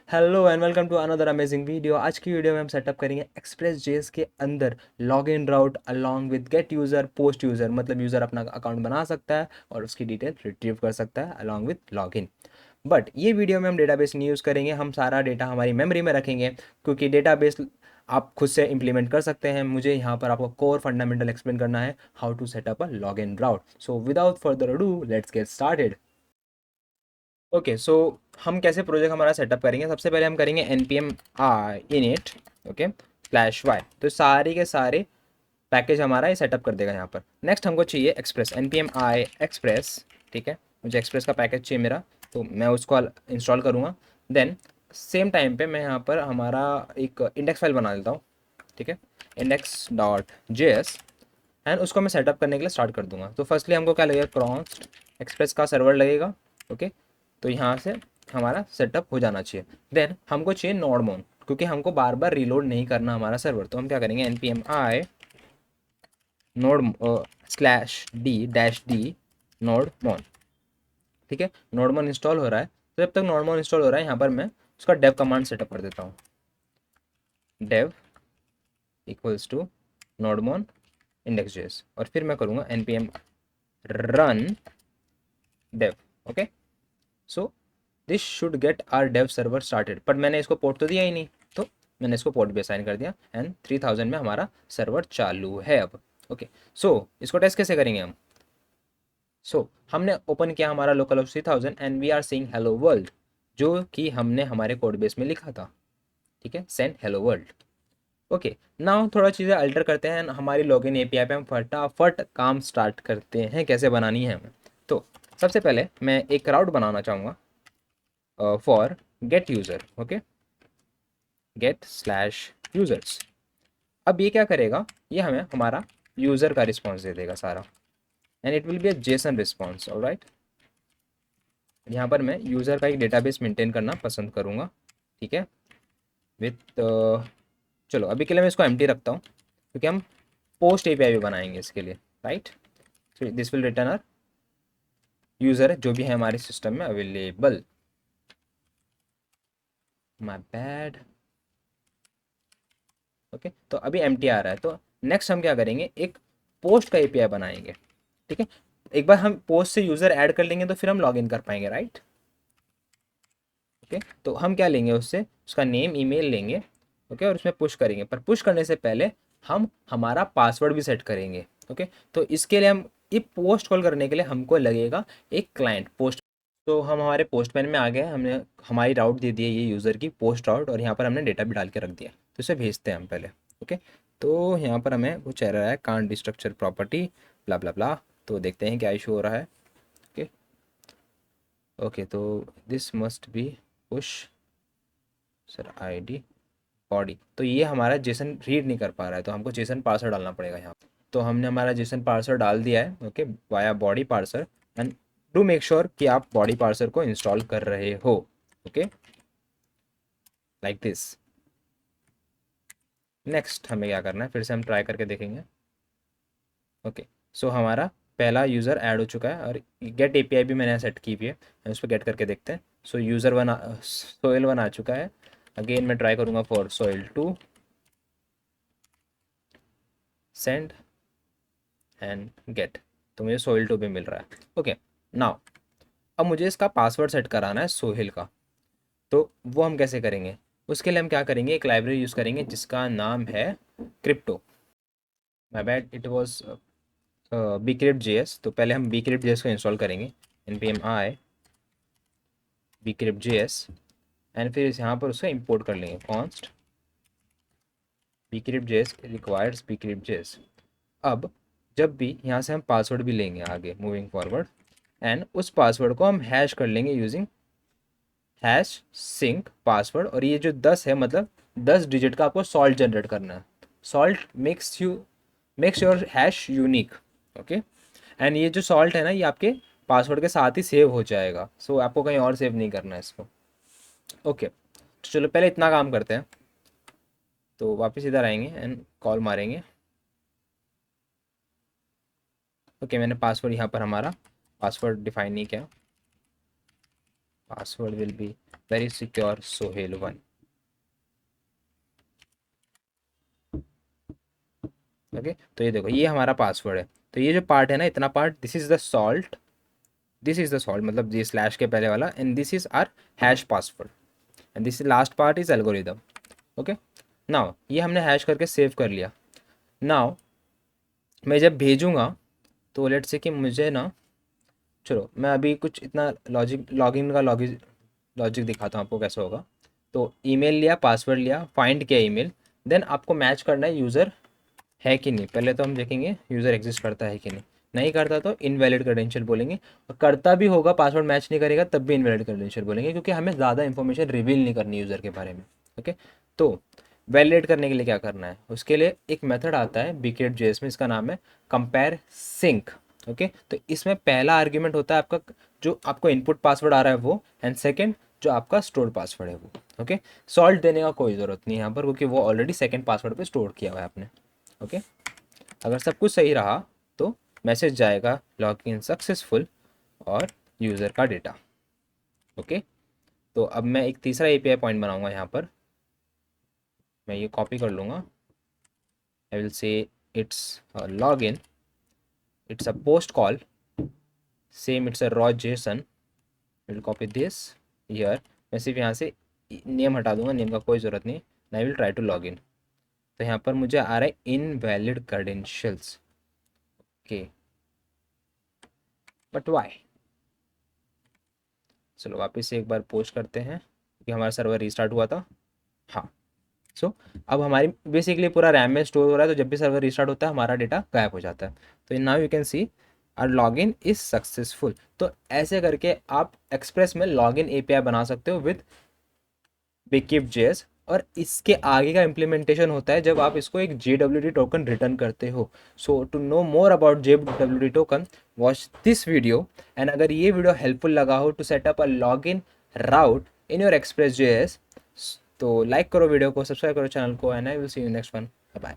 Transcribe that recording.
Hello and welcome to another amazing video. आज की video में हम सेटअप करेंगे एक्सप्रेस जेएस के अंदर login route along with gate user post user. मतलब यूज़र अपना अकाउंट बना सकता है और उसकी डिटेल रिट्रीव कर सकता है अलोंग विद लॉगिन। बट ये वीडियो में हम डेटाबेस नहीं यूज़ करेंगे, हम सारा डेटा हमारी मेमोरी में रखेंगे क्योंकि डेटाबेस आप खुद से इंप्लीमेंट कर सकते हैं। मुझे यहाँ पर आपको कोर फंडामेंटल एक्सप्लेन करना है, how to setup a login route. So without further ado let's get started. Okay so हम कैसे प्रोजेक्ट हमारा सेटअप करेंगे। सबसे पहले हम करेंगे एन पी एम आई इनिट ओके स्लैश वाई, तो सारे के सारे पैकेज हमारा ये सेटअप कर देगा यहाँ पर। नेक्स्ट हमको चाहिए express, N P M I express. ठीक है, मुझे एक्सप्रेस का पैकेज चाहिए मेरा, तो मैं उसको इंस्टॉल करूँगा। देन सेम टाइम पे मैं यहाँ पर हमारा एक इंडेक्स फाइल बना देता हूँ। ठीक है, index dot J S, and उसको मैं सेटअप करने के लिए स्टार्ट कर दूंगा। तो फर्स्टली हमको क्या लगेगा, क्रॉन्स्ट एक्सप्रेस का सर्वर लगेगा। ओके, तो यहाँ से हमारा सेटअप हो जाना चाहिए। देन हमको चाहिए नोड मोन, क्योंकि हमको बार बार रीलोड नहीं करना हमारा सर्वर। तो हम क्या करेंगे, N P M I node slash D dash D nodemon. ठीक है, नोड मोन इंस्टॉल हो रहा है, तो जब तक नोड मोन इंस्टॉल हो रहा है यहाँ पर मैं उसका डेव कमांड सेटअप कर देता हूँ। Dev equals to nodemon index JS, और फिर मैं करूँगा N P M run dev. Okay, so this should get our dev server started. But मैंने इसको पोर्ट तो दिया ही नहीं, तो मैंने इसको पोर्ट भी असाइन कर दिया एंड 3000 में हमारा सर्वर चालू है अब। ओके, सो इसको टेस्ट कैसे करेंगे हम। हमने ओपन किया हमारा local host 3000 and we are seeing hello world, जो कि हमने हमारे कोड बेस में लिखा था। ठीक है, send hello world. Okay, now थोड़ा चीज़ें अल्टर करते हैं, हमारी लॉगिन एपीआई पे हम फटाफट काम स्टार्ट करते हैं कैसे बनानी है हमें। तो सबसे पहले मैं एक राउट बनाना चाहूँगा for get user. Okay, get slash users. अब ये क्या करेगा, ये हमें हमारा यूज़र का रिस्पॉन्स दे देगा सारा, and it will be a Jason response. Alright, यहाँ पर मैं यूज़र का एक डेटाबेस मेंटेन करना पसंद करूँगा। ठीक है, विथ चलो अभी के लिए मैं इसको एम्प्टी रखता हूँ, क्योंकि हम पोस्ट एपीआई भी बनाएंगे इसके लिए। Right, so this will return our user जो भी है हमारे सिस्टम में अवेलेबल। My bad. ओके, तो अभी एम्प्टी आ रहा है, तो नेक्स्ट हम क्या करेंगे, एक पोस्ट का एपीआई बनाएंगे। ठीक है, एक बार हम पोस्ट से यूज़र ऐड कर लेंगे तो फिर हम लॉगिन कर पाएंगे। राइट, ओके, तो हम क्या लेंगे उससे, उसका नेम ईमेल लेंगे। ओके, और उसमें पुश करेंगे, पर पुश करने से पहले हम हमारा पासवर्ड भी सेट करेंगे। ओके, तो इसके लिए हम ये पोस्ट कॉल करने के लिए हमको लगेगा एक क्लाइंट पोस्ट। तो हम हमारे पोस्टमैन में आ गए, हमने हमारी राउट दे दी है ये यूज़र की पोस्ट राउट, और यहाँ पर हमने डेटा भी डाल के रख दिया, तो इसे भेजते हैं हम पहले। ओके, तो यहाँ पर हमें वो चल रहा है कांट डिस्ट्रक्चर प्रॉपर्टी ब्ला ब्ला ब्ला, तो देखते हैं क्या इशू हो रहा है। ओके, ओके, तो this must be push sir ID body, तो ये हमारा जेसन रीड नहीं कर पा रहा है, तो हमको जेसन पार्सर डालना पड़ेगा यहाँ। तो हमने हमारा जेसन पार्सर डाल दिया है। Okay, via body parser, and do make sure कि आप बॉडी पार्सर को इंस्टॉल कर रहे हो। Okay, like this. नेक्स्ट हमें क्या करना है, फिर से हम ट्राई करके देखेंगे। ओके, सो हमारा पहला यूज़र ऐड हो चुका है, और गेट एपीआई भी मैंने सेट की हुई है, हम उस पर गेट करके देखते हैं। So user one soil one आ चुका है। अगेन मैं ट्राई करूँगा for soil two, send and get, तो मुझे सोइल टू भी मिल रहा है। ओके, नाउ अब मुझे इसका पासवर्ड सेट कराना है सोहेल का, तो वो हम कैसे करेंगे, उसके लिए हम क्या करेंगे, एक लाइब्रेरी यूज़ करेंगे जिसका नाम है crypto. My bad, it was bcrypt js। तो पहले हम bcrypt js को इंस्टॉल करेंगे, npm i bcrypt js, and फिर यहाँ पर उसको इंपोर्ट कर लेंगे const bcrypt js requires bcrypt js। अब जब भी यहाँ से हम पासवर्ड भी लेंगे आगे मूविंग फॉरवर्ड, एंड उस पासवर्ड को हम हैश कर लेंगे यूजिंग हैश सिंक पासवर्ड, और ये जो 10 है मतलब 10 डिजिट का आपको सॉल्ट जनरेट करना है। Salt makes your hash unique. Okay, and ये जो सॉल्ट है ना, ये आपके पासवर्ड के साथ ही सेव हो जाएगा, सो आपको कहीं और सेव नहीं करना है इसको। ओके, तो चलो पहले इतना काम करते हैं, तो वापस इधर आएंगे एंड कॉल मारेंगे। ओके, मैंने पासवर्ड यहाँ पर हमारा पासवर्ड डिफाइन नहीं किया। Password will be very secure Sohail1। Okay, तो ये देखो ये हमारा पासवर्ड है। तो ये जो पार्ट है ना, इतना part, this is the salt, this is the salt मतलब ये स्लैश के पहले वाला, and this is our hash password, and this last part is algorithm. Okay, now ये हमने हैश करके सेव कर लिया। नाउ मैं जब भेजूंगा तो लेट से कि मुझे ना, चलो मैं अभी कुछ इतना लॉगिन का लॉजिक दिखाता हूँ आपको कैसे होगा। तो ईमेल लिया, पासवर्ड लिया, फाइंड किया ईमेल, देन आपको मैच करना है यूज़र है कि नहीं। पहले तो हम देखेंगे यूज़र एग्जिस्ट करता है कि नहीं, नहीं करता तो इनवैलिड क्रेडेंशियल बोलेंगे, और करता भी होगा, पासवर्ड मैच नहीं करेगा तब भी इनवैलिड क्रेडेंशियल बोलेंगे, क्योंकि हमें ज़्यादा इंफॉर्मेशन रिवील नहीं करनी यूज़र के बारे में। ओके, तो वैलिडेट करने के लिए क्या करना है, उसके लिए एक मेथड आता है बिकेट जेएस में, इसका नाम है कंपेयर सिंक। ओके, तो इसमें पहला आर्ग्यूमेंट होता है आपका, जो आपको इनपुट पासवर्ड आ रहा है वो, एंड सेकंड जो आपका स्टोर पासवर्ड है वो। ओके, सॉल्ट देने का कोई ज़रूरत नहीं है यहाँ पर, क्योंकि वो ऑलरेडी सेकंड पासवर्ड पे स्टोर किया हुआ है आपने। ओके, अगर सब कुछ सही रहा तो मैसेज जाएगा लॉग इन सक्सेसफुल और यूज़र का डेटा। ओके, तो अब मैं एक तीसरा एपीआई पॉइंट बनाऊंगा यहाँ पर, मैं ये कॉपी कर लूँगा। I will say it's log in, it's a post call, same it's a raw Jason, will copy this here. मैं सिर्फ यहाँ से नेम हटा दूंगा, नेम का कोई ज़रूरत नहीं। I will try to log in, तो यहाँ पर मुझे आ रहा है invalid credentials. Okay, but why, चलो वापस से एक बार पोस्ट करते हैं क्योंकि हमारा सर्वर रीस्टार्ट हुआ था। हाँ, सो अब हमारी बेसिकली पूरा रैम में स्टोर हो रहा है, तो जब भी सर्वर रिस्टार्ट होता है हमारा डेटा गायब हो जाता है। तो now you can see our login is successful. तो ऐसे करके आप एक्सप्रेस में लॉगिन एपीआई बना सकते हो विद बिकिप जेएस, और इसके आगे का इम्प्लीमेंटेशन होता है जब आप इसको एक JWT टोकन रिटर्न करते हो। So to know more about JWT token, watch this video, and अगर ये वीडियो हेल्पफुल लगा हो to setup a log in route in your Express JS, तो लाइक करो वीडियो को, सब्सक्राइब करो चैनल को, and I will see you next one. Bye.